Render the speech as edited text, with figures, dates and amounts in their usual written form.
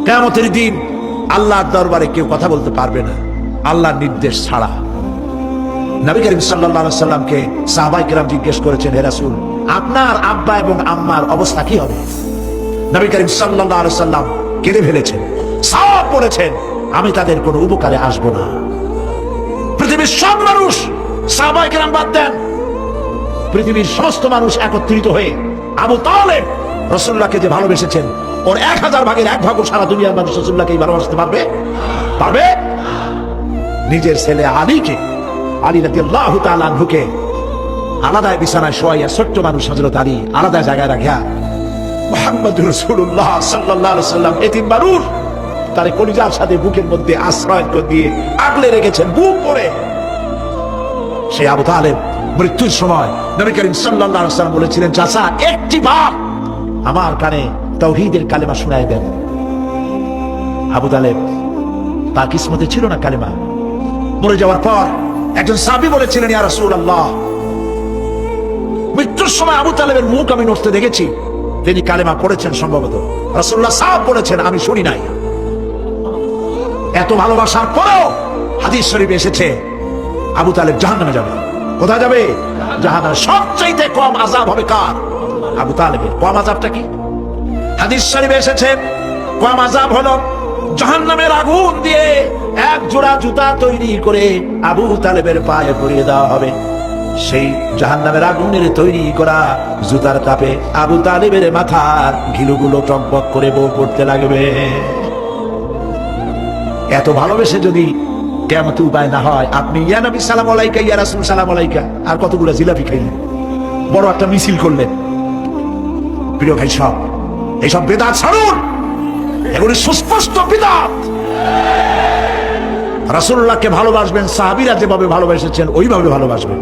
কিয়ামতের দিন আল্লাহর দরবারে কেউ কথা বলতে পারবে না আল্লাহর নির্দেশ ছাড়া। নবী করিম সাল্লাল্লাহু আলাইহি সাল্লামকে সাহাবায়ে কেরাম জিজ্ঞেস করেছেন, হে রাসূল, আপনার আব্বা এবং আম্মার অবস্থা কি হবে? নবী করিম সাল্লাল্লাহু আলাইহি সাল্লাম কেঁদে ফেলেছেন, সাফ বলেছেন, আমি তাদের কোনো উপকারে আসব না। পৃথিবীর সব মানুষ, সাহাবায়ে কেরাম বাদ দেন, পৃথিবীর সমস্ত মানুষ একত্রিত হয়ে আবু তালেব রাসূলুল্লাহকে যে ভালোবেসেছেন, ওর 1000 ভাগের 1 ভাগও সারা দুনিয়ার মানুষ রাসূলুল্লাহকে ভালোবাসতে পারবে? পারবে? নিজের ছেলে আলীকে, আলী রাদিয়াল্লাহু তাআলা আনহুকে আলাদা বিছানায় শোয়াইয়া, ছোট্ট মানুষ হযরত আলী আলাদা জায়গায় রাখিয়া মুহাম্মদুর রাসূলুল্লাহ সাল্লাল্লাহু আলাইহি সাল্লাম এতিম মানুষ তারে কলিজার সাথে বুকের মধ্যে আশ্রয় দিয়ে আগলে রেখেছেন বুক পড়ে। সেই আবু তালেব মৃত্যুর সময় নবী করিম সাল্লাল্লাহু আলাইহি সাল্লাম বলেছিলেন, চাচা একটি বার আমার কানে তাওহীদের কালেমা শোনায় দেন। আবু তালেব তার কিসমতে ছিল না কালেমা। মরে যাওয়ার পর একজন সাহাবী বলেছিলেন, ইয়া রাসূলুল্লাহ, মৃত্যুর সময় আবু তালেবের মুখ আমি নড়তে দেখেছি, তিনি কালেমা পড়েছেন সম্ভবত। রাসূলুল্লাহ সাহেব বলেছেন, আমি শুনি নাই। এত ভালোবাসার পরেও হাদিস শরীফে এসেছে আবু তালেব জাহান্নামে যাবে। কোথায় যাবে? জাহান্নামে। সবচাইতে কম আযাব হবে কার? আবু তালেবের। কম আযাবটা কি? হাদিস শরীফে এসেছে কম আযাব হলো জাহান্নামের আগুন দিয়ে এক জোড়া জুতা তৈরি করে আবু তালেবের পায়ে পরিয়ে দেওয়া হবে। সেই জাহান্নামের আগুনের তৈরি করা জুতার তাপে আবু তালেবের মাথার ঘিলুগুলো টকবক করে বউ পড়তে লাগবে। এত ভালোবেসে যদি কিয়ামতে উপায় না হয়, আপনি ইয়া নবী সালাম আলাইকা, ইয়া রাসূল সালাম আলাইকা আর কতগুলো জিলাপি খাইলেন, বড় একটা মিছিল করলেন। প্রিয় ভাই সব, এইসব বিদআত ছাড়ুন, এগুলি সুস্পষ্ট বিদআত। রাসূলুল্লাহকে ভালোবাসবেন, সাহাবীরা যেভাবে ভালোবেসেছেন ওইভাবে ভালোবাসবেন।